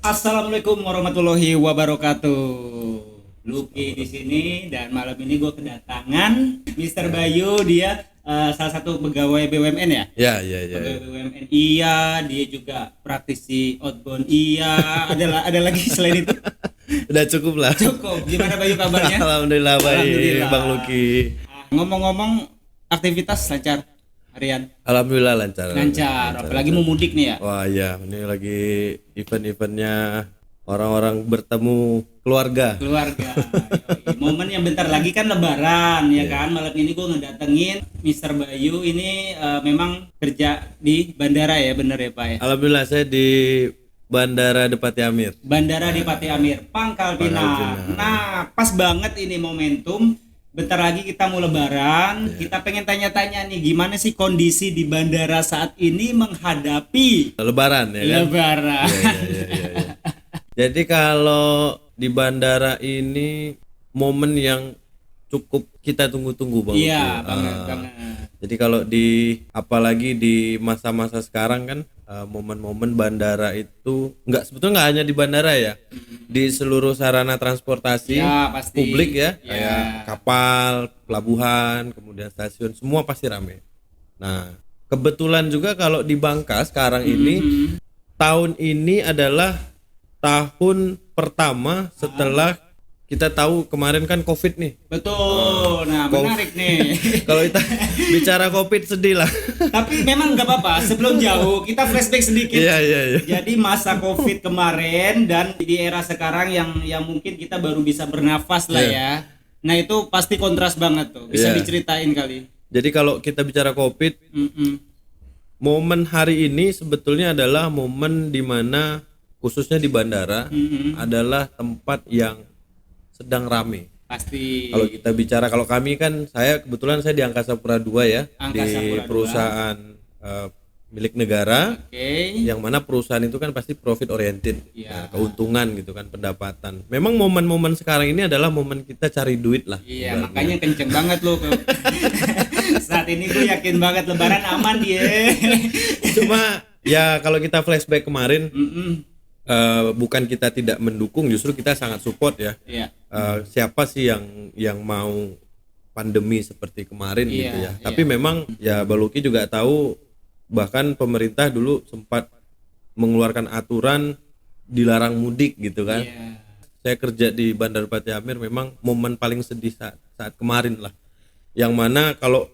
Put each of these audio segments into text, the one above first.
Assalamualaikum warahmatullahi wabarakatuh. Lucky di sini dan malam ini gue kedatangan Mr. Bayu. Dia salah satu pegawai BUMN ya? Iya. Pegawai BUMN iya, dia juga praktisi outbound iya. Ada lagi selain itu? Udah cukup lah. Cukup. Gimana Bayu kabarnya? Alhamdulillah baik, Alhamdulillah. Bang Lucky. Ngomong-ngomong, aktivitas lancar harian? Alhamdulillah lancar. Apalagi mau mudik nih ya? Wah ya, ini lagi event-eventnya orang-orang bertemu keluarga. Yoi. Momen yang bentar lagi kan lebaran ya kan. Malam ini gue ngedatengin Mr. Bayu ini memang kerja di bandara ya, bener ya Pak ya? Alhamdulillah saya di Bandara Depati Amir. Bandara di Pati Amir, Pangkal Pinang. Nah, pas banget ini momentum. Bentar lagi kita mau lebaran. Kita pengen tanya-tanya nih, gimana sih kondisi di bandara saat ini menghadapi Lebaran ya kan? lebaran? Iya. Jadi kalau di bandara ini momen yang cukup kita tunggu-tunggu Bang. Iya, Lucky. banget. Jadi kalau apalagi di masa-masa sekarang kan momen-momen bandara itu sebetulnya nggak hanya di bandara ya, di seluruh sarana transportasi Ya, pasti. publik ya, Ya. kayak kapal, pelabuhan, kemudian stasiun, semua pasti rame. Nah, kebetulan juga kalau di Bangka sekarang ini tahun ini adalah tahun pertama setelah kita tahu kemarin kan COVID nih. Betul. Nah, menarik nih. Kalau kita bicara COVID sedih lah. Tapi memang nggak apa-apa. Sebelum jauh, kita flashback sedikit. Iya. Jadi masa COVID kemarin dan di era sekarang yang mungkin kita baru bisa bernafas lah ya. Nah itu pasti kontras banget tuh. Bisa Iya. diceritain kali. Jadi kalau kita bicara COVID, momen hari ini sebetulnya adalah momen di mana khususnya di bandara adalah tempat yang sedang rame. Pasti. Kalau kita bicara, kalau kami kan kebetulan saya di Angkasa Pura II ya, Angkasa di Pura II. perusahaan milik negara, Oke. yang mana perusahaan itu kan pasti profit oriented, Iya. keuntungan gitu kan, pendapatan. Memang momen-momen sekarang ini adalah momen kita cari duit lah. Iya, makanya kenceng banget loh. Saat ini gue yakin banget lebaran aman dia. Cuma ya kalau kita flashback kemarin, bukan kita tidak mendukung, justru kita sangat support ya. Iya. Siapa sih yang mau pandemi seperti kemarin Iya, gitu ya. iya. Tapi memang ya Baluki juga tahu, bahkan pemerintah dulu sempat mengeluarkan aturan dilarang mudik gitu kan. Iya. Saya kerja di Bandara Depati Amir, memang momen paling sedih saat kemarin lah. Yang mana kalau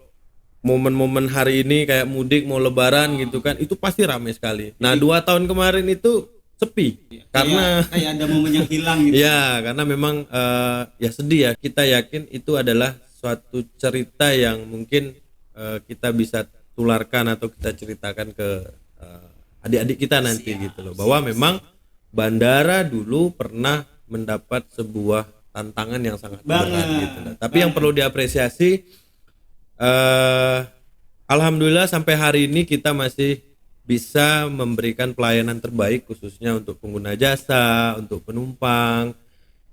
momen-momen hari ini kayak mudik mau lebaran gitu kan, itu pasti ramai sekali. Nah 2 tahun kemarin itu sepi karena kayak ada momen yang hilang gitu. ya karena memang ya sedih ya. Kita yakin itu adalah suatu cerita yang mungkin kita bisa tularkan atau kita ceritakan ke adik-adik kita nanti gitu loh, bahwa memang bandara dulu pernah mendapat sebuah tantangan yang sangat berat gitu loh. Tapi yang perlu diapresiasi, alhamdulillah sampai hari ini kita masih bisa memberikan pelayanan terbaik, khususnya untuk pengguna jasa, untuk penumpang,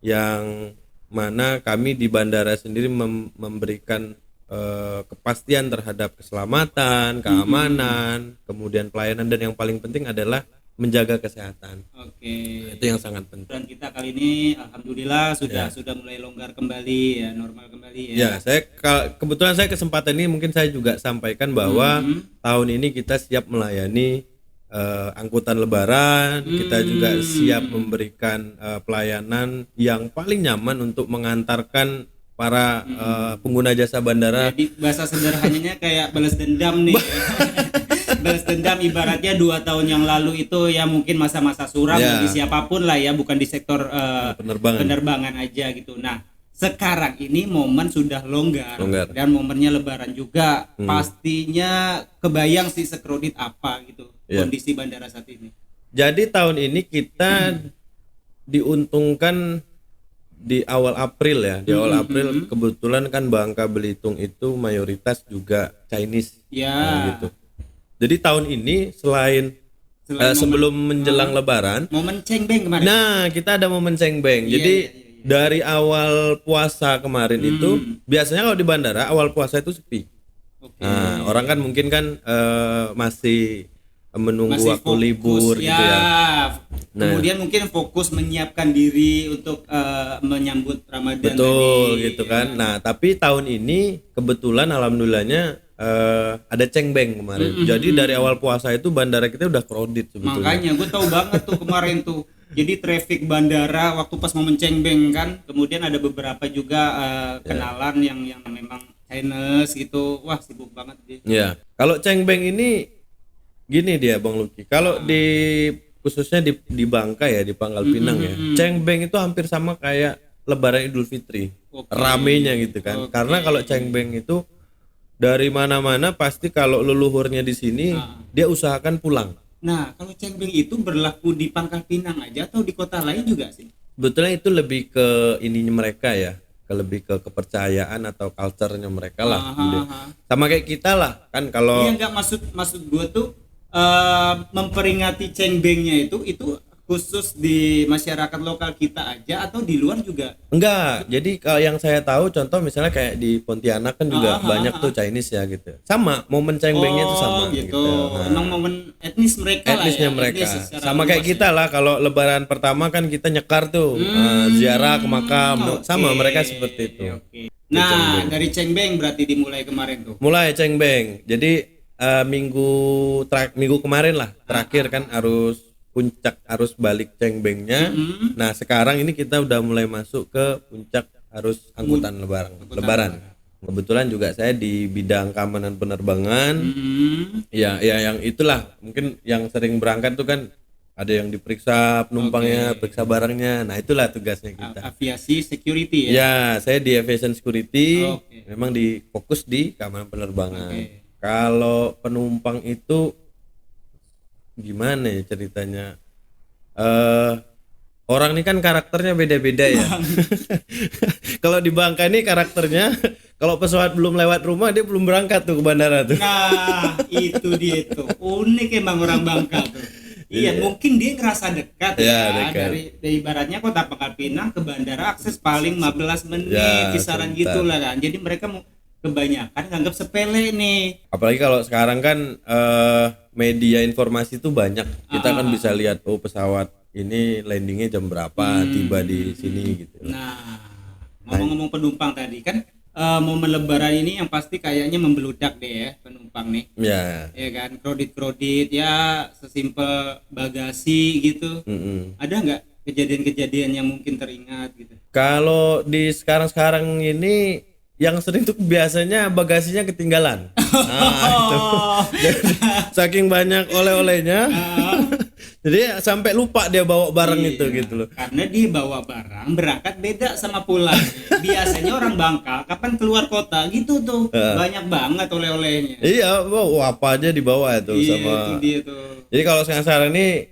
yang mana kami di bandara sendiri memberikan kepastian terhadap keselamatan, keamanan, kemudian pelayanan, dan yang paling penting adalah menjaga kesehatan. Oke. Itu yang sangat penting. Dan kita kali ini alhamdulillah sudah mulai longgar kembali ya, normal kembali ya. Ya, kebetulan saya kesempatan ini mungkin saya juga sampaikan bahwa tahun ini kita siap melayani angkutan lebaran, kita juga siap memberikan pelayanan yang paling nyaman untuk mengantarkan para pengguna jasa bandara. Jadi bahasa sederhananya kayak balas dendam nih. Balas dendam ibaratnya 2 tahun yang lalu itu ya mungkin masa-masa suram Ya. bagi siapapun lah ya, bukan di sektor Penerbangan. aja gitu. Nah sekarang ini momen sudah longgar. Dan momennya lebaran juga, pastinya kebayang sih sekredit apa gitu kondisi bandara saat ini. Jadi tahun ini kita diuntungkan di awal April ya. Di awal April kebetulan kan Bangka Belitung itu mayoritas juga Chinese gitu. Jadi tahun ini selain sebelum menjelang lebaran, momen cengbeng kemarin. nah kita ada momen cengbeng. Jadi dari awal puasa kemarin itu biasanya kalau di bandara awal puasa itu sepi. Nah, orang kan mungkin kan masih menunggu Masih waktu fokus, libur gitu ya. Kemudian mungkin fokus menyiapkan diri untuk menyambut Ramadan Betul tadi. gitu kan. Nah, tapi tahun ini kebetulan alhamdulillahnya ada cengbeng kemarin. Jadi dari awal puasa itu bandara kita udah crowded sebetulnya. Makanya gue tahu banget tuh kemarin tuh. Jadi traffic bandara waktu pas momen cengbeng kan, kemudian ada beberapa juga kenalan yang memang Chinese gitu. Wah, sibuk banget dia. Ya. Kalau cengbeng ini gini dia Bang Luki. Kalau di khususnya di Bangka ya, di Pangkal Pinang ya. Cengbeng itu hampir sama kayak Lebaran Idul Fitri. Ramenya gitu kan. Karena kalau cengbeng itu dari mana-mana pasti kalau leluhurnya di sini dia usahakan pulang. Nah, kalau cengbeng itu berlaku di Pangkal Pinang aja atau di kota lain juga sih? Sebetulnya itu lebih ke ininya mereka ya, lebih ke kepercayaan atau culture-nya mereka lah. Sama kayak kita lah kan kalau Iya, enggak, maksud gue tuh memperingati cengbengnya itu khusus di masyarakat lokal kita aja atau di luar juga? enggak. Jadi kalau yang saya tahu contoh misalnya kayak di Pontianak kan juga banyak tuh Chinese ya gitu. Sama momen cengbengnya itu sama gitu. Nah, Emang momen etnis mereka etnisnya lah ya. mereka. Etnis secara Sama kayak luas kita lah kalau lebaran pertama kan kita nyekar tuh ziarah ke makam. Sama mereka seperti itu. Oke. Nah, dari cengbeng berarti dimulai kemarin tuh. Mulai cengbeng. Jadi minggu kemarin lah terakhir kan puncak arus balik cengbengnya. Nah, sekarang ini kita udah mulai masuk ke puncak arus angkutan lebaran. Kebetulan juga saya di bidang keamanan penerbangan. Ya yang itulah mungkin yang sering berangkat tuh kan ada yang diperiksa penumpangnya, periksa barangnya. Nah, itulah tugasnya kita. Aviasi security ya. Ya, saya di aviation security. Memang fokus di keamanan penerbangan. Kalau penumpang itu gimana ya ceritanya? Orang ini kan karakternya beda-beda ya. Kalau di Bangka ini karakternya, kalau pesawat belum lewat rumah dia belum berangkat tuh ke bandara tuh. Nah, itu dia tuh. Unik emang orang Bangka tuh. Iya, mungkin dia ngerasa dekat ya, dekat. dari ibaratnya kota Pangkal Pinang ke bandara akses paling 15 menit kisaran sebentar. gitulah kan. Jadi mereka kebanyakan nganggap sepele nih. Apalagi kalau sekarang kan media informasi itu banyak. Kita kan bisa lihat pesawat ini landingnya jam berapa, tiba di sini gitu. Nah, ngomong-ngomong penumpang tadi kan momen lebaran ini yang pasti kayaknya membeludak deh ya penumpang nih. Ya. Ya kan, kredit ya sesimpel bagasi gitu. Ada nggak kejadian-kejadian yang mungkin teringat gitu? Kalau di sekarang ini yang sering tuh biasanya bagasinya ketinggalan. Nah, itu. Jadi, saking banyak oleh-olehnya. Jadi sampai lupa dia bawa barang itu gitu loh. Karena dia bawa barang berangkat beda sama pulang. Biasanya orang Bangka kapan keluar kota gitu tuh banyak banget oleh-olehnya. Iya, apa aja dibawa itu sama. Itu dia tuh. Jadi kalau sekarang ini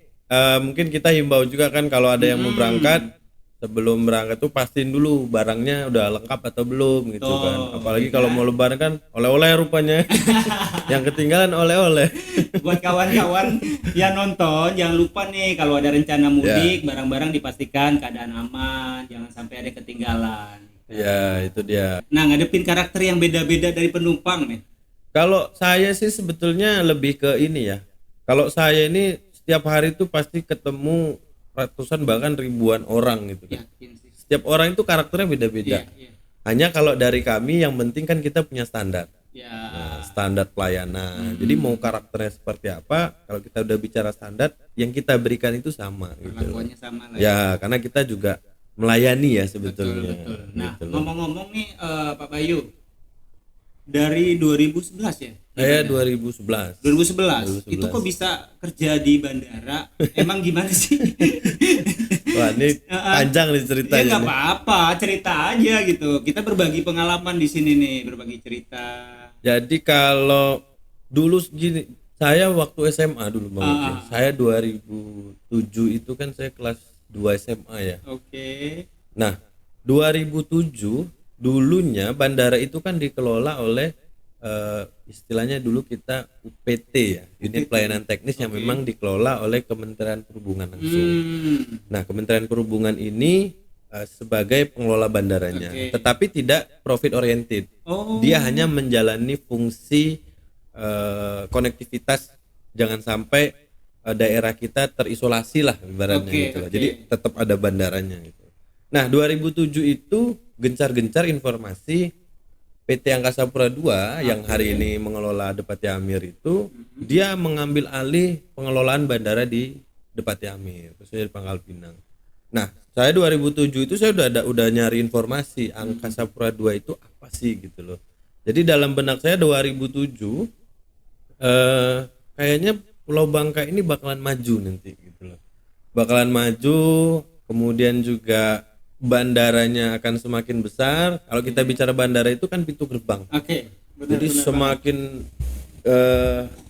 mungkin kita himbau juga kan kalau ada yang mau berangkat, sebelum berangkat tuh pastiin dulu barangnya udah lengkap atau belum gitu kan. Apalagi kalau mau lebaran kan oleh-oleh rupanya. Yang ketinggalan oleh-oleh. Buat kawan-kawan yang nonton jangan lupa nih kalau ada rencana mudik barang-barang dipastikan keadaan aman, jangan sampai ada ketinggalan. Ya, itu dia. Nah, ngadepin karakter yang beda-beda dari penumpang nih. Kalau saya sih sebetulnya lebih ke ini ya. Kalau saya ini setiap hari tuh pasti ketemu ratusan bahkan ribuan orang gitu kan. Setiap orang itu karakternya beda-beda. Hanya kalau dari kami yang penting kan kita punya standar. Nah, standar pelayanan. Jadi mau karakternya seperti apa, kalau kita udah bicara standar, yang kita berikan itu sama gitu. Perlakuannya sama lah. Ya, karena kita juga melayani ya sebetulnya. Betul. Nah, Gitu loh. ngomong-ngomong nih Pak Bayu, dari 2011 ya? Saya 2011. 2011. Itu kok bisa kerja di bandara? Emang gimana sih? Wah, ini panjang nih Ya ceritanya. nggak apa-apa, cerita aja gitu. Kita berbagi pengalaman di sini nih, berbagi cerita. Jadi kalau dulu gini, saya waktu SMA dulu Bang Uci. Saya 2007 itu kan saya kelas 2 SMA ya. Oke. Nah, 2007 dulunya bandara itu kan dikelola oleh istilahnya dulu kita UPT ya, unit pelayanan teknis yang memang dikelola oleh Kementerian Perhubungan langsung. Nah, Kementerian Perhubungan ini sebagai pengelola bandaranya, tetapi tidak profit oriented. Dia hanya menjalani fungsi konektivitas, jangan sampai daerah kita terisolasi lah ibaratnya Oke, gitu loh. oke. Jadi tetap ada bandaranya gitu. Nah, 2007 itu gencar-gencar informasi PT Angkasa Pura II yang hari ini mengelola Depati Amir itu dia mengambil alih pengelolaan bandara di Depati Amir, khususnya di Pangkal Pinang. Nah, saya 2007 itu saya udah nyari informasi Angkasa Pura II itu apa sih gitu loh. Jadi dalam benak saya 2007 kayaknya Pulau Bangka ini bakalan maju nanti gitu loh. Bakalan maju, kemudian juga bandaranya akan semakin besar. Kalau kita bicara bandara itu kan pintu gerbang. Oke, Jadi semakin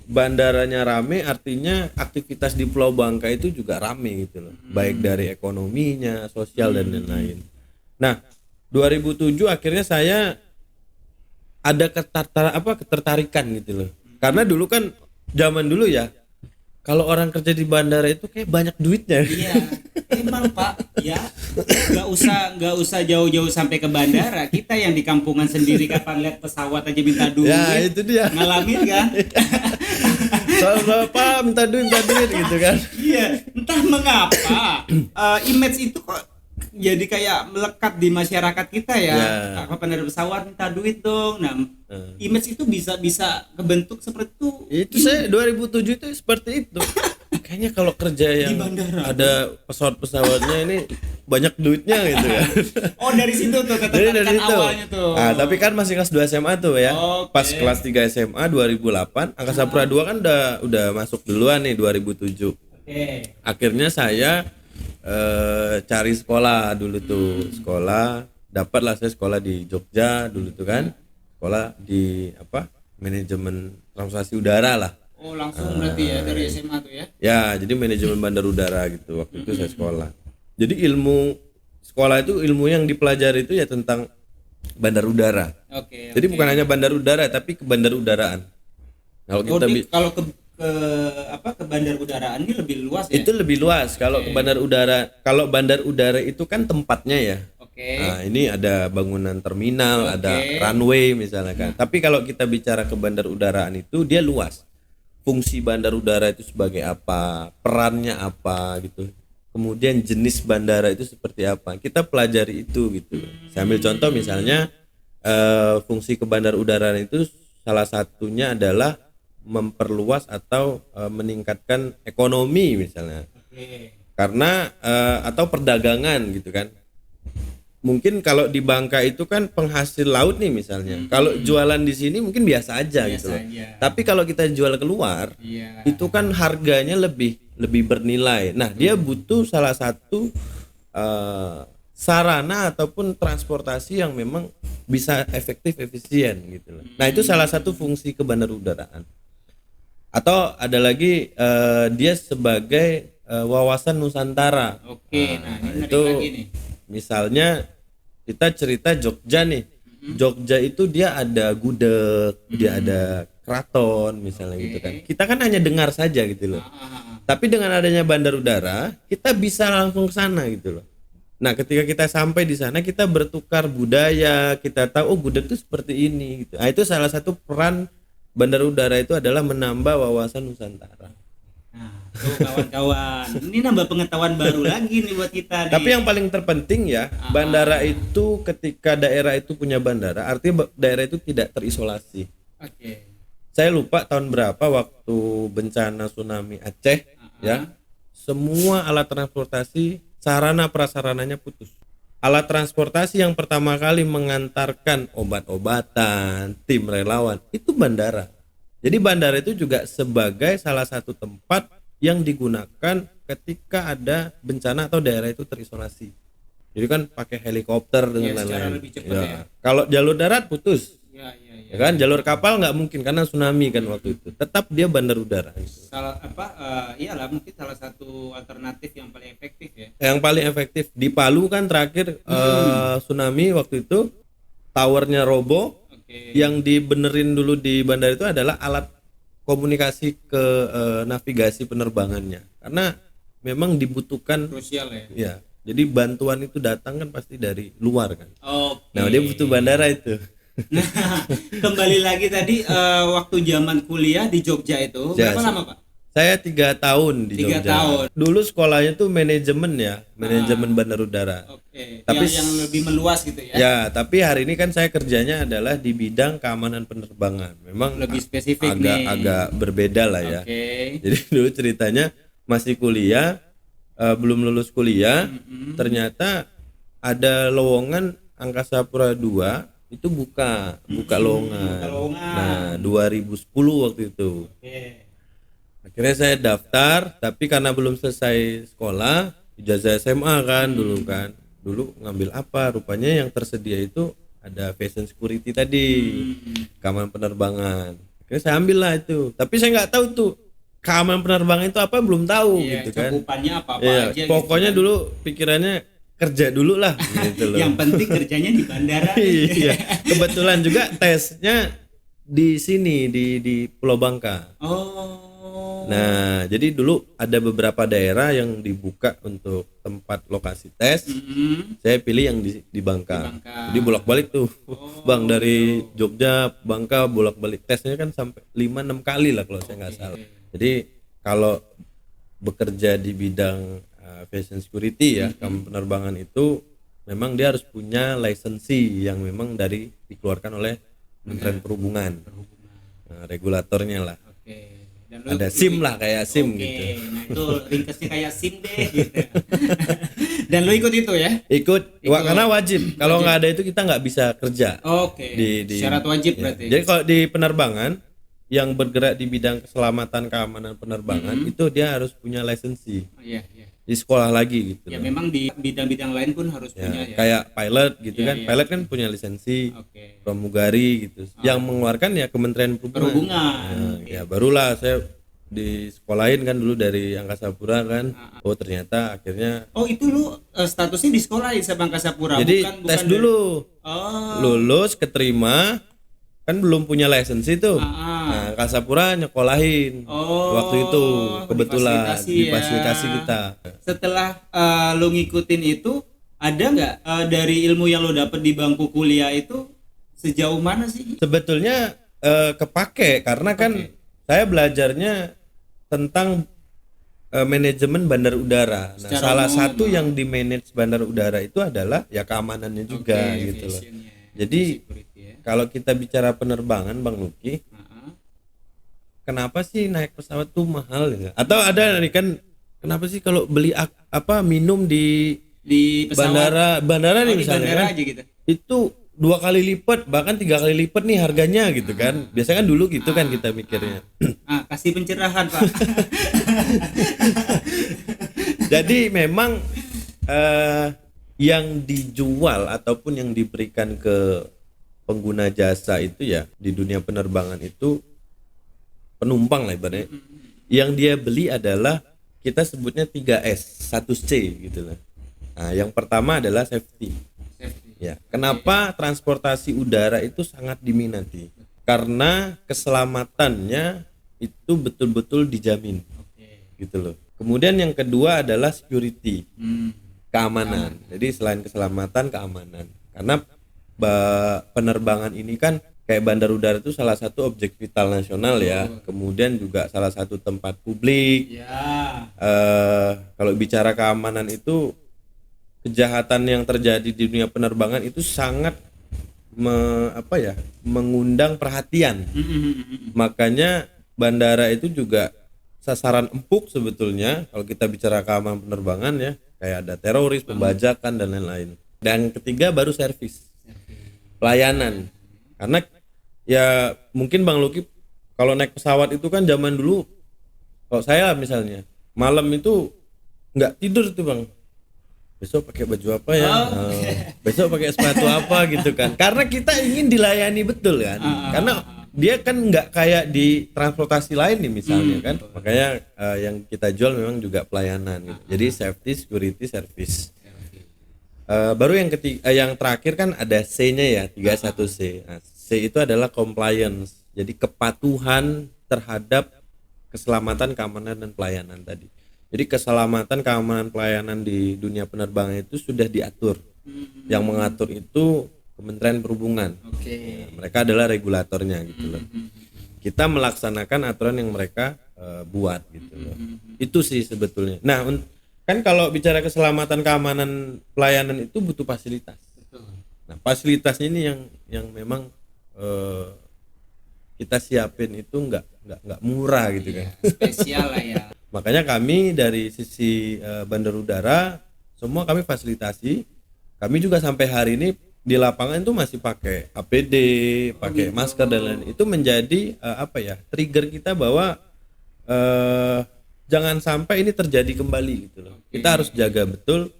bandaranya rame, artinya aktivitas di Pulau Bangka itu juga rame gitu loh. Baik dari ekonominya, sosial dan lain-lain. Nah, 2007 akhirnya saya ada ketertarikan gitu loh. Karena dulu kan zaman dulu ya, kalau orang kerja di bandara itu kayak banyak duitnya. Iya, emang Pak, ya nggak usah jauh-jauh sampai ke bandara. Kita yang di kampungan sendiri kapan lihat pesawat aja minta duit. Ya, itu dia. Ngalamin kan? Soal berapa minta duit gitu kan. Iya, entah mengapa image itu kok jadi kayak melekat di masyarakat kita ya. Ya. Kapan ada pesawat minta duit dong. Nah, image itu bisa kebentuk seperti itu. Itu saya 2007 itu seperti itu. Kayaknya kalau kerja yang bandara. ada pesawat-pesawatnya ini banyak duitnya gitu ya. Oh, dari situ tuh Jadi ketertarikan dari itu. awalnya tuh. Nah, tapi kan masih kelas 2 SMA tuh ya. Oke. Pas kelas 3 SMA 2008, Angkasa Pura II kan udah masuk duluan nih 2007. Oke. Akhirnya saya cari sekolah dulu tuh. Sekolah, dapatlah saya sekolah di Jogja dulu tuh kan. Sekolah di manajemen transportasi udara lah. Oh, langsung berarti ya dari SMA tuh ya. Ya, jadi manajemen bandar udara gitu. Waktu itu saya sekolah. Jadi ilmu sekolah itu ilmu yang dipelajari itu ya tentang bandar udara. Oke. Jadi bukan hanya bandar udara tapi ke bandar udaraan. Kalau kita Kalau ke bandar udaraan ini lebih luas ya. itu lebih luas. Kalau ke bandar udara, kalau bandar udara itu kan tempatnya ya. Oke. Nah, ini ada bangunan terminal, ada runway misalnya kan. Tapi kalau kita bicara ke bandar udaraan itu dia luas. Fungsi bandar udara itu sebagai apa, perannya apa gitu. Kemudian jenis bandara itu seperti apa. Kita pelajari itu gitu. Saya ambil contoh misalnya fungsi ke bandar udara itu salah satunya adalah memperluas atau meningkatkan ekonomi misalnya. Oke. Karena atau perdagangan gitu kan. Mungkin kalau di Bangka itu kan penghasil laut nih misalnya. Kalau jualan di sini mungkin biasa aja gitu loh. aja. Tapi kalau kita jual keluar, Iya. itu kan harganya lebih bernilai. Nah, dia butuh salah satu sarana ataupun transportasi yang memang bisa efektif efisien gitu loh. Nah, itu salah satu fungsi ke bandar udaraan. Atau ada lagi dia sebagai wawasan Nusantara. Oke, nah ini menarik itu lagi nih. misalnya kita cerita Jogja nih. Jogja itu dia ada gudeg, dia ada keraton misalnya gitu kan. Kita kan hanya dengar saja gitu loh. Tapi dengan adanya bandar udara, kita bisa langsung ke sana gitu loh. Nah, ketika kita sampai di sana kita bertukar budaya, kita tahu oh gudeg itu seperti ini gitu. Nah, itu salah satu peran bandar udara itu adalah menambah wawasan Nusantara. Nah, tuh kawan-kawan, ini nambah pengetahuan baru lagi nih buat kita nih. Tapi yang paling terpenting ya, bandara itu ketika daerah itu punya bandara, artinya daerah itu tidak terisolasi. Oke. Saya lupa tahun berapa waktu bencana tsunami Aceh ya. Semua alat transportasi, sarana prasarananya putus. Alat transportasi yang pertama kali mengantarkan obat-obatan, tim relawan itu bandara. Jadi bandara itu juga sebagai salah satu tempat yang digunakan ketika ada bencana atau daerah itu terisolasi. Jadi kan pakai helikopter dengan secara lain-lain. lebih cepat ya. Kalau jalur darat putus, Ya. ya kan? Jalur kapal nggak mungkin karena tsunami kan waktu itu. Tetap dia bandar udara. Iyalah mungkin salah satu alternatif yang paling efektif ya. Yang paling efektif di Palu kan terakhir tsunami waktu itu towernya roboh. Oke. Yang dibenerin dulu di bandara itu adalah alat komunikasi ke navigasi penerbangannya karena memang dibutuhkan Krusial ya. ya. Jadi bantuan itu datang kan pasti dari luar kan. Oke. Nah, dia butuh bandara itu. Nah, kembali lagi tadi waktu zaman kuliah di Jogja itu Ya, berapa lama Pak? Saya 3 tahun di 3 Jogja. tahun. Dulu sekolahnya tuh manajemen ya, manajemen bandar udara. Oke. Tapi yang lebih meluas gitu ya. Ya, tapi hari ini kan saya kerjanya adalah di bidang keamanan penerbangan. Memang Lebih spesifik nih. agak berbeda lah ya. Oke. Jadi dulu ceritanya masih kuliah, belum lulus kuliah, ternyata ada lowongan Angkasa Pura II itu buka lowongan. Nah, 2010 waktu itu. Oke. Akhirnya saya daftar, tapi karena belum selesai sekolah, ijazah SMA kan dulu kan. Dulu ngambil apa? Rupanya yang tersedia itu ada fashion security tadi, keamanan penerbangan. Akhirnya saya ambil lah itu. Tapi saya nggak tahu tuh keamanan penerbangan itu apa, belum tahu gitu kan. Cakupannya apa-apa Iya, aja pokoknya gitu. dulu pikirannya kerja dulu lah gitu loh. Yang penting kerjanya di bandara. Iya, kebetulan juga tesnya di sini di Pulau Bangka. Oh. Nah, jadi dulu ada beberapa daerah yang dibuka untuk tempat lokasi tes. Saya pilih yang di Bangka. Bangka. Jadi bolak-balik tuh. Bang, dari Jogja Bangka bolak-balik tesnya kan sampai 5-6 kali lah kalau saya nggak salah. Jadi kalau bekerja di bidang fashion security ya, keamanan penerbangan itu memang dia harus punya lisensi yang memang dikeluarkan oleh Kementerian Perhubungan. Nah, regulatornya lah. Oke. Dan Ada SIM lah, kayak SIM Oke, gitu. nah itu ringkesnya kayak SIM deh gitu. Dan lu ikut itu ya? Karena wajib. Kalau nggak ada itu kita nggak bisa kerja. Oke. Syarat wajib Ya. berarti. Jadi kalau di penerbangan yang bergerak di bidang keselamatan keamanan penerbangan itu dia harus punya lisensi. Iya, iya. Di sekolah lagi gitu. Ya loh. memang di bidang-bidang lain pun harus punya ya. Kayak pilot gitu Iya, kan. iya. Pilot kan punya lisensi. Oke. Pramugari gitu. Yang mengeluarkan ya Kementerian Perhubungan. Perhubungan. Ya barulah saya di sekolahin kan dulu dari Angkasa Pura kan. Oh ternyata akhirnya Oh, itu lu statusnya di sekolah di Angkasa Pura, jadi tes dulu. Oh. Lulus keterima kan belum punya lisensi tuh. Nah, Angkasa Pura nyekolahin waktu itu kebetulan difasilitasi kita. Setelah lu ngikutin itu, ada nggak dari ilmu yang lu dapet di bangku kuliah itu sejauh mana sih? Sebetulnya kepake karena kan saya belajarnya tentang manajemen bandar udara. Nah, Secara salah umum, satu yang di manage bandar udara itu adalah ya keamanannya juga gitu loh. fashionnya, Jadi security ya. kalau kita bicara penerbangan Bang Luki, kenapa sih naik pesawat tuh mahal ya? Atau ada nih kan kenapa sih kalau beli minum di pesawat, bandara nih di misalnya bandara kan, aja gitu. itu 2 kali lipat bahkan 3 kali lipat nih harganya gitu kan. Biasanya kan dulu gitu kan kita mikirnya. Kasih pencerahan Pak. Jadi memang yang dijual ataupun yang diberikan ke pengguna jasa itu ya di dunia penerbangan itu penumpang lah ibaratnya. Yang dia beli adalah kita sebutnya 3S, 1C gitu lah. Nah, yang pertama adalah safety. Ya, kenapa transportasi udara itu sangat diminati? Karena keselamatannya itu betul-betul dijamin. Gitu loh. Kemudian yang kedua adalah security. Keamanan. Jadi selain keselamatan, keamanan. Karena penerbangan ini kan kayak bandar udara itu salah satu objek vital nasional ya. Kemudian juga salah satu tempat publik. Ya. Kalau bicara keamanan itu kejahatan yang terjadi di dunia penerbangan itu sangat mengundang perhatian. Makanya bandara itu juga sasaran empuk sebetulnya kalau kita bicara keamanan penerbangan ya, kayak ada teroris, pembajakan dan lain-lain. Dan ketiga baru servis. Pelayanan. Karena ya mungkin Bang Luki kalau naik pesawat itu kan zaman dulu kalau saya misalnya malam itu nggak tidur tuh Bang. Besok pakai baju apa ya? Besok pakai sepatu apa gitu kan? Karena kita ingin dilayani betul kan? Karena dia kan nggak kayak di transportasi lain nih misalnya kan? Makanya yang kita jual memang juga pelayanan. Gitu. Jadi safety, security, service. Baru yang yang terakhir kan ada C-nya ya, 31C. Nah, C itu adalah compliance. Jadi kepatuhan terhadap keselamatan, keamanan dan pelayanan tadi. Jadi keselamatan, keamanan, pelayanan di dunia penerbangan itu sudah diatur. Yang mengatur itu Kementerian Perhubungan. Ya, mereka adalah regulatornya gitu loh. Kita melaksanakan aturan yang mereka buat gitu loh. Itu sih sebetulnya. Nah, kan kalau bicara keselamatan keamanan pelayanan itu butuh fasilitas. Betul. Nah, fasilitasnya ini yang memang kita siapin itu nggak murah gitu kan. Spesial lah ya. Makanya kami dari sisi bandar udara semua kami fasilitasi. Kami juga sampai hari ini di lapangan itu masih pakai APD, pakai masker dan lain. Itu menjadi trigger kita bahwa jangan sampai ini terjadi kembali gitu loh. Kita harus jaga betul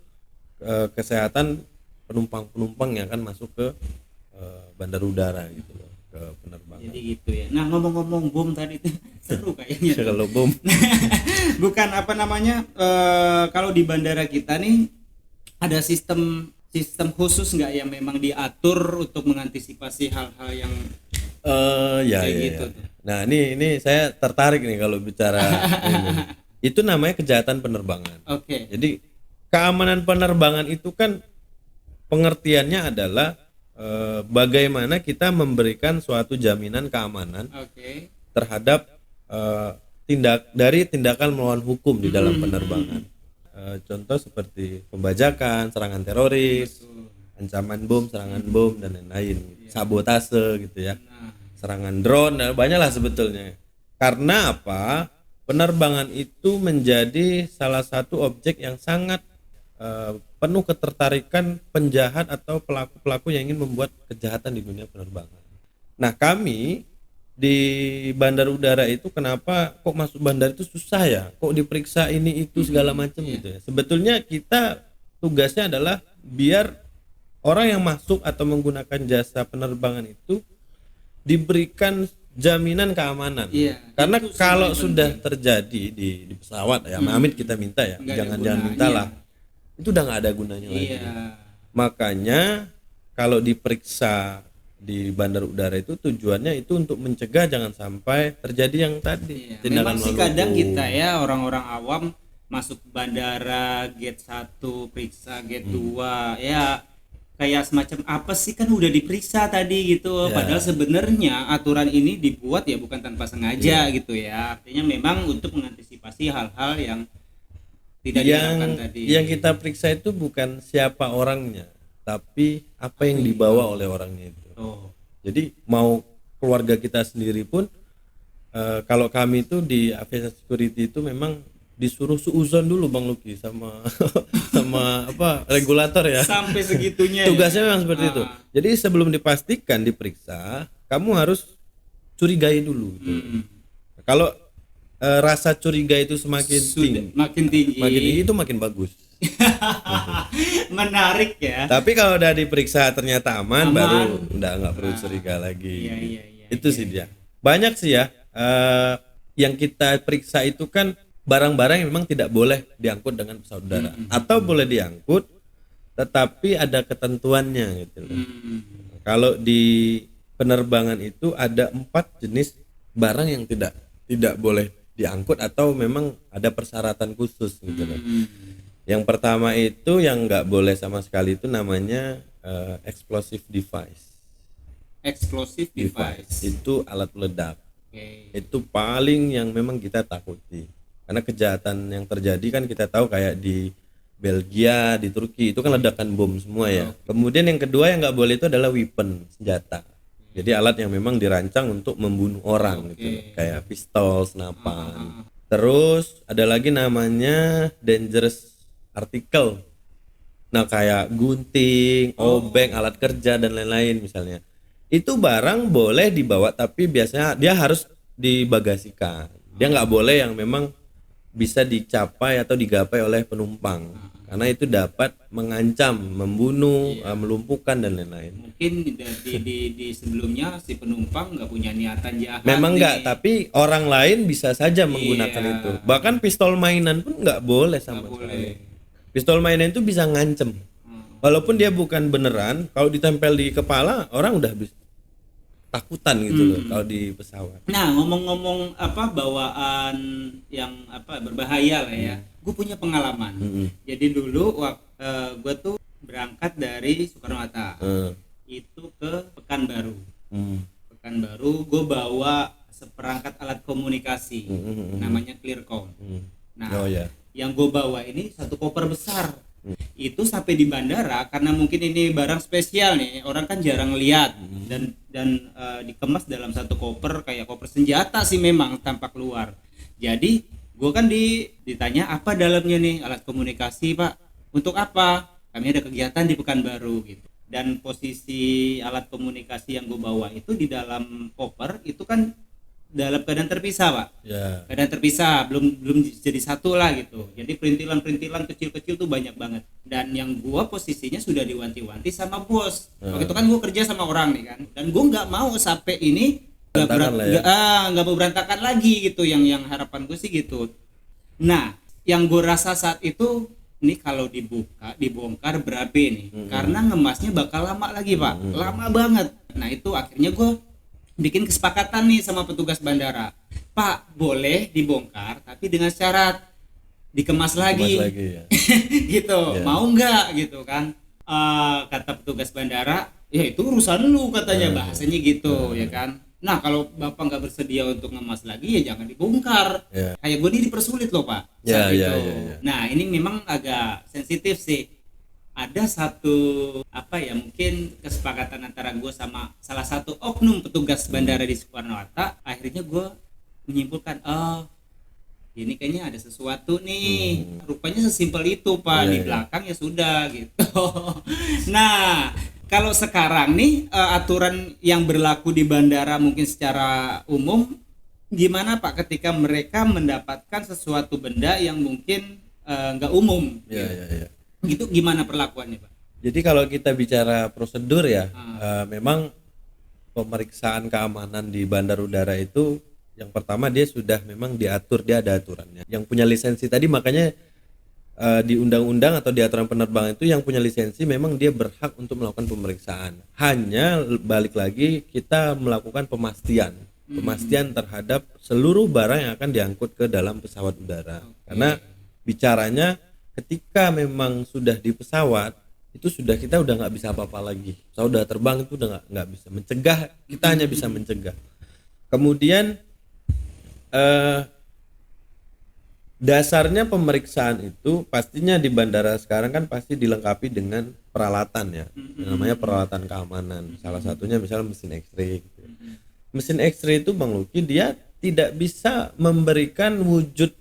kesehatan penumpang-penumpang yang akan masuk ke bandar udara gitu loh, ke penerbangan. Jadi gitu ya. Nah, ngomong-ngomong bom tadi itu seru kayaknya. Kalau bom Bukan kalau di bandara kita nih ada sistem khusus nggak yang memang diatur untuk mengantisipasi hal-hal yang gitu. Nah, ini saya tertarik nih kalau bicara ini. Itu namanya kejahatan penerbangan. Oke. Jadi keamanan penerbangan itu kan pengertiannya adalah bagaimana kita memberikan suatu jaminan keamanan terhadap tindakan melawan hukum di dalam penerbangan. Contoh seperti pembajakan, serangan teroris, ancaman bom, serangan bom dan lain-lain, sabotase gitu ya, serangan drone, banyaklah sebetulnya. Karena apa? Penerbangan itu menjadi salah satu objek yang sangat penuh ketertarikan penjahat atau pelaku-pelaku yang ingin membuat kejahatan di dunia penerbangan. Nah, kami di bandar udara itu kenapa kok masuk bandar itu susah ya? Kok diperiksa ini itu segala macam gitu ya. Sebetulnya kita tugasnya adalah biar orang yang masuk atau menggunakan jasa penerbangan itu diberikan jaminan keamanan. Karena kalau sudah terjadi di pesawat ya, amit kita minta ya, jangan mintalah. Itu udah nggak ada gunanya lagi. Makanya kalau diperiksa di bandar udara itu tujuannya itu untuk mencegah jangan sampai terjadi yang tadi. Memang sih kadang kita ya orang-orang awam masuk bandara gate 1 periksa gate 2 ya kayak semacam apa sih kan udah diperiksa tadi gitu. Padahal sebenarnya aturan ini dibuat ya bukan tanpa sengaja gitu ya. Artinya memang untuk mengantisipasi hal-hal yang tidak diharapkan tadi. Yang kita periksa itu bukan siapa orangnya, tapi apa yang dibawa oleh orangnya itu. Jadi mau keluarga kita sendiri pun kalau kami itu di aviation security itu memang disuruh suuzon dulu Bang Luki sama regulator ya. Sampai segitunya. Tugasnya memang seperti itu. Jadi sebelum dipastikan diperiksa, kamu harus curigai dulu gitu. Kalau rasa curiga itu makin tinggi itu makin bagus. Menarik ya. Tapi kalau udah diperiksa ternyata aman. baru nggak perlu curiga lagi. Itu sih dia. Banyak sih ya yang kita periksa itu kan barang-barang yang memang tidak boleh diangkut dengan pesawat udara atau boleh diangkut tetapi ada ketentuannya gitu loh. Kalau di penerbangan itu ada 4 jenis barang yang tidak boleh diangkut atau memang ada persyaratan khusus gitu loh. Yang pertama itu yang nggak boleh sama sekali itu namanya explosive device. Explosive device. Itu alat peledak. Itu paling yang memang kita takuti. Karena kejahatan yang terjadi kan kita tahu kayak di Belgia, di Turki itu kan ledakan bom semua ya. Kemudian yang kedua yang nggak boleh itu adalah weapon, senjata. Jadi alat yang memang dirancang untuk membunuh orang gitu, kayak pistol, senapan. Terus ada lagi namanya dangerous artikel. Nah, kayak gunting, obeng, alat kerja dan lain-lain misalnya. Itu barang boleh dibawa tapi biasanya dia harus dibagasikan. Dia nggak boleh yang memang bisa dicapai atau digapai oleh penumpang. Karena itu dapat mengancam, membunuh, melumpuhkan dan lain-lain. Mungkin di sebelumnya si penumpang nggak punya niatan jahat. Memang nggak, tapi orang lain bisa saja menggunakan itu. Bahkan pistol mainan pun nggak boleh sama sekali. Pistol mainan itu bisa ngancem. Walaupun dia bukan beneran, kalau ditempel di kepala orang udah takutan gitu loh kalau di pesawat. Nah, ngomong-ngomong bawaan yang berbahaya lah ya. Gue punya pengalaman. Jadi dulu gue tuh berangkat dari Soekarno-Hatta. Itu ke Pekanbaru. Pekanbaru gue bawa seperangkat perangkat alat komunikasi, namanya Clearcom. Nah, Oh ya. yang gue bawa ini satu koper besar. Itu sampai di bandara karena mungkin ini barang spesial nih, orang kan jarang lihat dan dikemas dalam satu koper kayak koper senjata sih memang tampak luar. Jadi gue kan ditanya apa dalamnya nih, alat komunikasi Pak. Untuk apa? Kami ada kegiatan di Pekanbaru gitu. Dan posisi alat komunikasi yang gue bawa itu di dalam koper itu kan dalam keadaan terpisah Pak. Ya. Keadaan terpisah, belum jadi satu lah gitu. Jadi perintilan kecil-kecil tuh banyak banget. Dan yang gua posisinya sudah diwanti-wanti sama bos. Waktu itu kan gua kerja sama orang nih kan. Dan gua nggak mau sampai ini nggak mau berantakan lagi gitu. Yang harapan gue sih gitu. Nah, yang gua rasa saat itu ini kalau dibongkar berabe nih. Karena ngemasnya bakal lama lagi Pak. Lama banget. Nah itu akhirnya gua bikin kesepakatan nih sama petugas bandara, Pak boleh dibongkar tapi dengan syarat dikemas lagi, ya. gitu, mau nggak gitu kan? Kata petugas bandara, ya itu urusan lu katanya, bahasanya gitu ya kan. Nah kalau bapak nggak bersedia untuk ngemas lagi ya jangan dibongkar. Kayak gue ini dipersulit loh Pak saat itu. Nah ini memang agak sensitif sih. Ada satu mungkin kesepakatan antara gue sama salah satu oknum petugas bandara di Soekarno-Hatta. Akhirnya gue menyimpulkan, ini kayaknya ada sesuatu nih. Rupanya sesimpel itu Pak, di belakang ya sudah gitu. Nah kalau sekarang nih aturan yang berlaku di bandara mungkin secara umum gimana Pak ketika mereka mendapatkan sesuatu benda yang mungkin nggak umum? Gitu gimana perlakuannya Pak? Jadi kalau kita bicara prosedur ya, memang pemeriksaan keamanan di bandar udara itu yang pertama dia sudah memang diatur, dia ada aturannya. Yang punya lisensi tadi makanya di undang-undang atau di aturan penerbangan itu yang punya lisensi memang dia berhak untuk melakukan pemeriksaan. Hanya balik lagi kita melakukan pemastian terhadap seluruh barang yang akan diangkut ke dalam pesawat udara. Karena bicaranya ketika memang sudah di pesawat itu kita udah nggak bisa apa-apa lagi. Pesawat udah terbang itu udah nggak bisa mencegah, kita hanya bisa mencegah. Kemudian dasarnya pemeriksaan itu pastinya di bandara sekarang kan pasti dilengkapi dengan peralatan ya, namanya peralatan keamanan. Salah satunya misalnya mesin X-ray. Gitu. Mesin X-ray itu Bang Luki dia tidak bisa memberikan wujud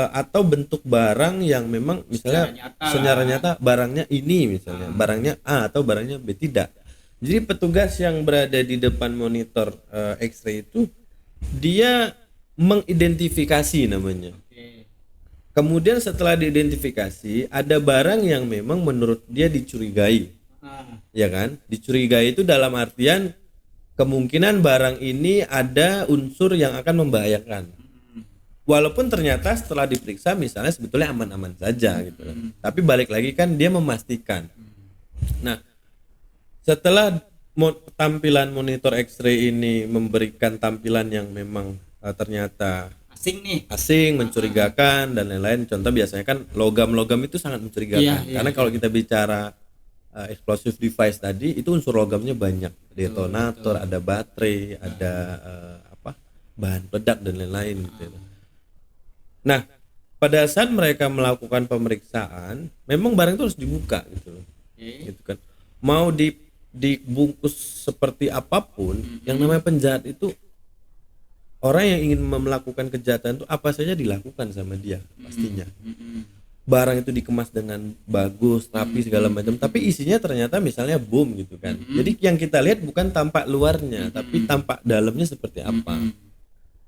atau bentuk barang yang memang misalnya secara nyata barangnya ini misalnya barangnya A atau barangnya B, tidak. Jadi petugas yang berada di depan monitor X-ray itu dia mengidentifikasi namanya. Kemudian setelah diidentifikasi ada barang yang memang menurut dia dicurigai, ya kan? Dicurigai itu dalam artian kemungkinan barang ini ada unsur yang akan membahayakan. Walaupun ternyata setelah diperiksa misalnya sebetulnya aman-aman saja gitu. Tapi balik lagi kan dia memastikan. Nah, setelah tampilan monitor X-ray ini memberikan tampilan yang memang ternyata asing, mencurigakan dan lain-lain. Contoh biasanya kan logam-logam itu sangat mencurigakan. Karena kalau kita bicara explosive device tadi itu unsur logamnya banyak. Detonator, ada baterai, ada bahan peledak dan lain-lain gitu. Nah, pada saat mereka melakukan pemeriksaan, memang barang itu harus dibuka gitu loh. Gitu kan. Mau dibungkus seperti apapun, yang namanya penjahat itu orang yang ingin melakukan kejahatan itu apa saja dilakukan sama dia pastinya. Barang itu dikemas dengan bagus, rapi segala macam, tapi isinya ternyata misalnya bom gitu kan. Jadi yang kita lihat bukan tampak luarnya, tapi tampak dalamnya seperti apa.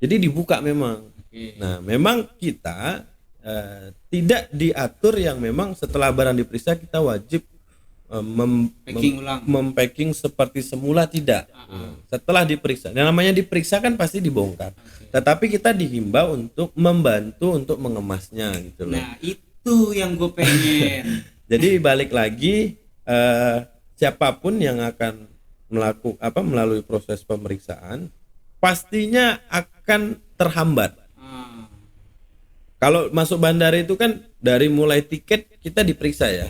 Jadi dibuka memang. Nah, memang kita tidak diatur yang memang setelah barang diperiksa kita wajib mempacking seperti semula, tidak. Setelah diperiksa, yang namanya diperiksa kan pasti dibongkar. Tetapi kita dihimbau untuk membantu untuk mengemasnya gitu loh. Nah, itu yang gue pengen. Jadi balik lagi siapapun yang akan melalui proses pemeriksaan pastinya akan terhambat. Kalau masuk bandara itu kan dari mulai tiket kita diperiksa ya.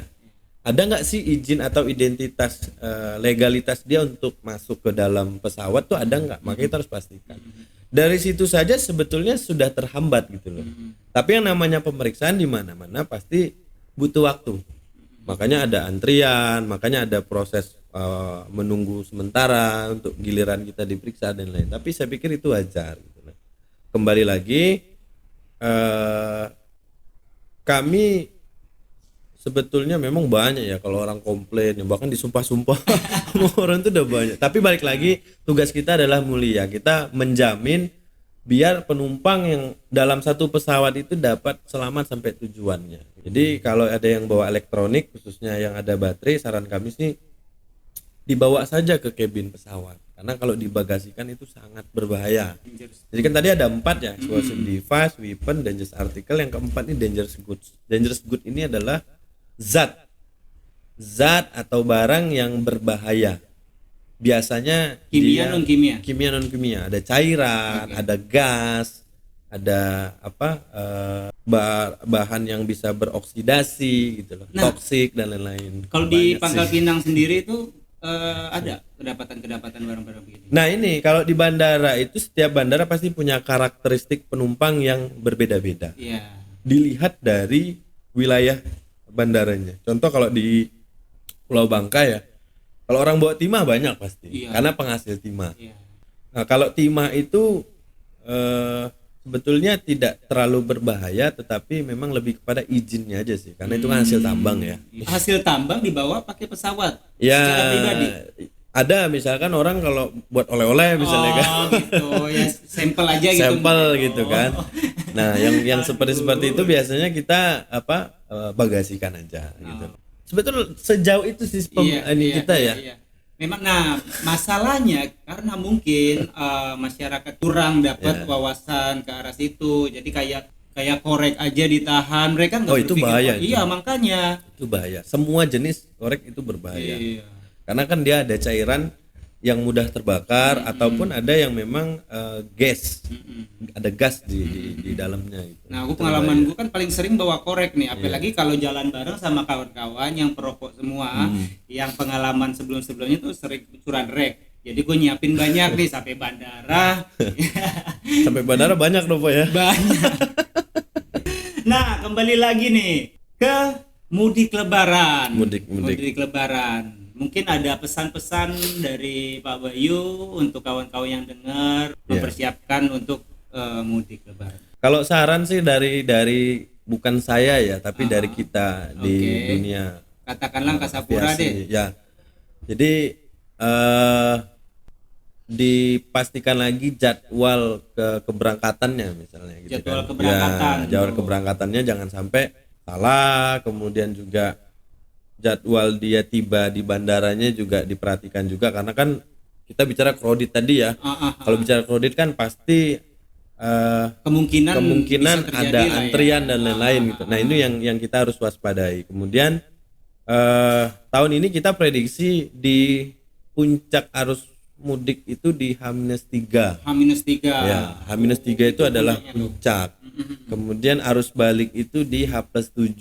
Ada nggak sih izin atau identitas legalitas dia untuk masuk ke dalam pesawat tuh ada nggak? Makanya kita harus pastikan. Dari situ saja sebetulnya sudah terhambat gitu loh. Tapi yang namanya pemeriksaan di mana-mana pasti butuh waktu. Makanya ada antrian, makanya ada proses menunggu sementara untuk giliran kita diperiksa dan lain. Tapi saya pikir itu wajar gitu loh. Kembali lagi kami sebetulnya memang banyak ya kalau orang komplain, bahkan disumpah-sumpah sama orang itu udah banyak. Tapi balik lagi tugas kita adalah mulia. Kita menjamin biar penumpang yang dalam satu pesawat itu dapat selamat sampai tujuannya. Jadi kalau ada yang bawa elektronik, khususnya yang ada baterai, saran kami sih dibawa saja ke kabin pesawat. Karena kalau dibagasikan itu sangat berbahaya. Jadi kan tadi ada 4 ya, explosive device, weapon, dangerous article. Yang keempat ini dangerous goods. Dangerous good ini adalah zat atau barang yang berbahaya. Biasanya Kimia non kimia. Kimia non kimia. Ada cairan, ada gas, ada bahan yang bisa beroksidasi gitu loh, toksik dan lain-lain. Kalau di Pangkal Pinang sendiri itu ada kedapatan barang-barang begini. Nah ini kalau di bandara itu setiap bandara pasti punya karakteristik penumpang yang berbeda-beda. Iya. Dilihat dari wilayah bandaranya. Contoh kalau di Pulau Bangka ya, kalau orang bawa timah banyak pasti, karena penghasil timah. Iya. Nah kalau timah itu sebetulnya tidak terlalu berbahaya, tetapi memang lebih kepada izinnya aja sih, karena itu kan hasil tambang ya. Hasil tambang dibawa pakai pesawat. Ya, secara pribadi. ada misalkan orang kalau buat oleh-oleh misalnya kan. Gitu ya, sampel aja gitu. Sampel gitu kan. Nah, yang seperti itu biasanya kita bagasikan aja gitu. Sebetulnya sejauh itu sistem kita ya. Iya. Memang masalahnya karena mungkin masyarakat kurang dapat wawasan ke arah situ. Jadi kayak korek aja ditahan, mereka nggak itu berpikir. bahaya itu. Iya, makanya. Itu bahaya. Semua jenis korek itu berbahaya. Iya. Karena kan dia ada cairan yang mudah terbakar ataupun ada yang memang gas. Ada gas di dalamnya gitu. Nah, pengalaman gue kan paling sering bawa korek nih, apalagi kalau jalan bareng sama kawan-kawan yang perokok semua, yang pengalaman sebelum-sebelumnya tuh sering curan rek. Jadi gue nyiapin banyak nih sampai bandara. Sampai bandara banyak dong Pak ya. Banyak. Nah, kembali lagi nih ke mudik lebaran. Mudik Lebaran. Mungkin ada pesan-pesan dari Pak Bayu untuk kawan-kawan yang dengar mempersiapkan untuk mudik lebaran. Kalau saran sih dari bukan saya ya, tapi dari kita di dunia. Katakanlah Kasapura deh. Ya. Jadi dipastikan lagi jadwal keberangkatannya misalnya gitu. Jadwal keberangkatan. Ya, jadwal keberangkatannya jangan sampai salah, kemudian juga jadwal dia tiba di bandaranya juga diperhatikan juga, karena kan kita bicara kredit tadi ya. Kalau bicara kredit kan pasti kemungkinan ada antrian dan lain-lain gitu. Nah, ini yang kita harus waspadai. Kemudian tahun ini kita prediksi di puncak arus mudik itu di H-3. H-3. Ya, H-3 itu adalah puncak. Kemudian arus balik itu di H+7.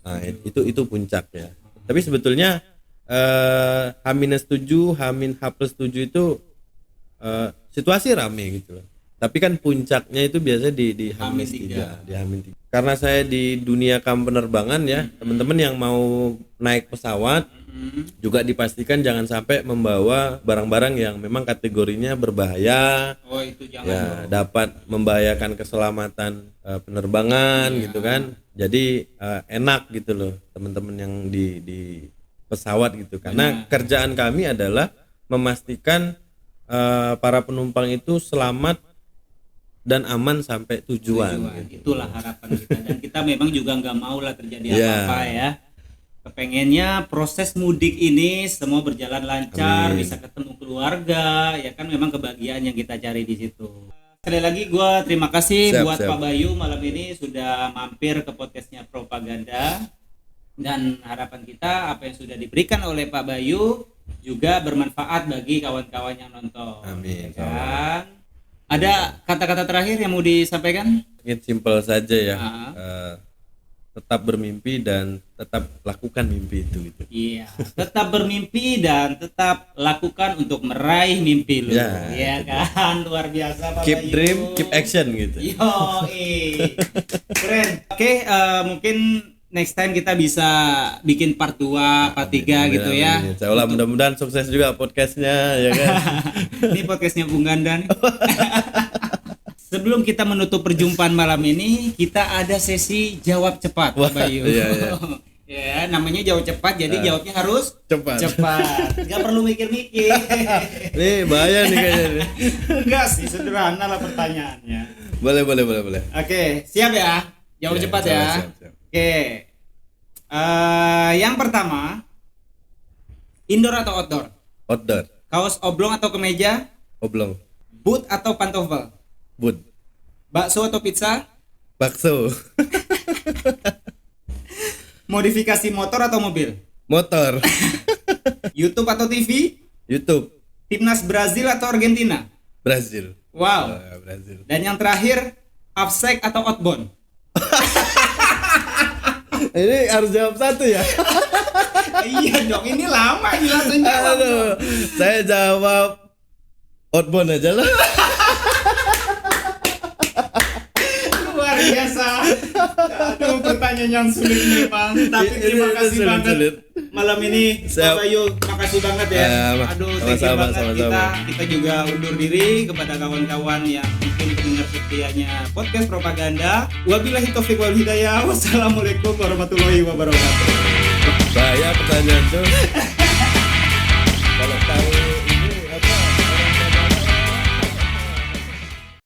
Nah, itu puncak ya. Tapi sebetulnya H-7, H+7 itu situasi rame gitu loh. Tapi kan puncaknya itu biasa di H-3, di H-3. Karena saya di dunia penerbangan ya, teman-teman yang mau naik pesawat juga dipastikan jangan sampai membawa barang-barang yang memang kategorinya berbahaya. Oh, itu jangan. Ya, dapat membahayakan keselamatan penerbangan gitu kan. Jadi enak gitu loh teman-teman yang di pesawat gitu. Karena kerjaan kami adalah memastikan para penumpang itu selamat dan aman sampai tujuan. Gitu. Itulah harapan kita, dan kita memang juga nggak mau lah terjadi apa-apa ya. Kepengennya proses mudik ini semua berjalan lancar, bisa ketemu keluarga, ya kan, memang kebahagiaan yang kita cari di situ. Sekali lagi gue terima kasih buat Pak Bayu malam ini sudah mampir ke podcastnya Propaganda, dan harapan kita apa yang sudah diberikan oleh Pak Bayu juga bermanfaat bagi kawan-kawan yang nonton. Amin. Ya kan? Ada kata-kata terakhir yang mau disampaikan? Mungkin simpel saja ya. tetap bermimpi dan tetap lakukan mimpi itu gitu. Iya, tetap bermimpi dan tetap lakukan untuk meraih mimpi lu. Ya, Iya kan, luar biasa Bapak Keep Yu. dream, keep action gitu. Yo, keren. Oke, mungkin next time kita bisa bikin part 2, part 3 gitu ya. Insya Allah mudah-mudahan sukses juga podcastnya ya kan. Ini podcastnya Bung Gandan. Sebelum kita menutup perjumpaan malam ini, kita ada sesi jawab cepat, Wah, Bayu. iya, iya. Ya, namanya jawab cepat, jadi jawabnya harus Cepat. Gak perlu mikir-mikir. Nih bahaya nih kayaknya nih. Enggak sih, sederhana lah pertanyaannya. Boleh. Oke, siap ya? Jawab Ya, cepat ya. siap. Oke. Yang pertama, indoor atau outdoor? Outdoor, Kaos oblong atau kemeja? oblong, Boot atau pantofel? boot, Bakso atau pizza? bakso, Modifikasi motor atau mobil? motor, YouTube atau TV? YouTube, Timnas Brazil atau Argentina? Brazil. Wow. Brazil. Dan yang terakhir, offside atau outbound? Ini harus jawab satu ya. Iya dong, ini lama ini langsung jawab. Aduh, saya jawab outbound aja lah. Luar biasa. Aduh, pertanyaan yang sulit memang. Tapi terima Ini kasih banget sulit. malam ini, Siap. Pak Bayu. Makasih banget ya. Aduh, thank you sama-sama, banget. sama-sama. Kita juga undur diri kepada kawan-kawan yang mungkin pendengar setianya podcast propaganda. Wabillahi taufiq wal hidayah. Wassalamualaikum warahmatullahi wabarakatuh. Bahaya pertanyaan tuh.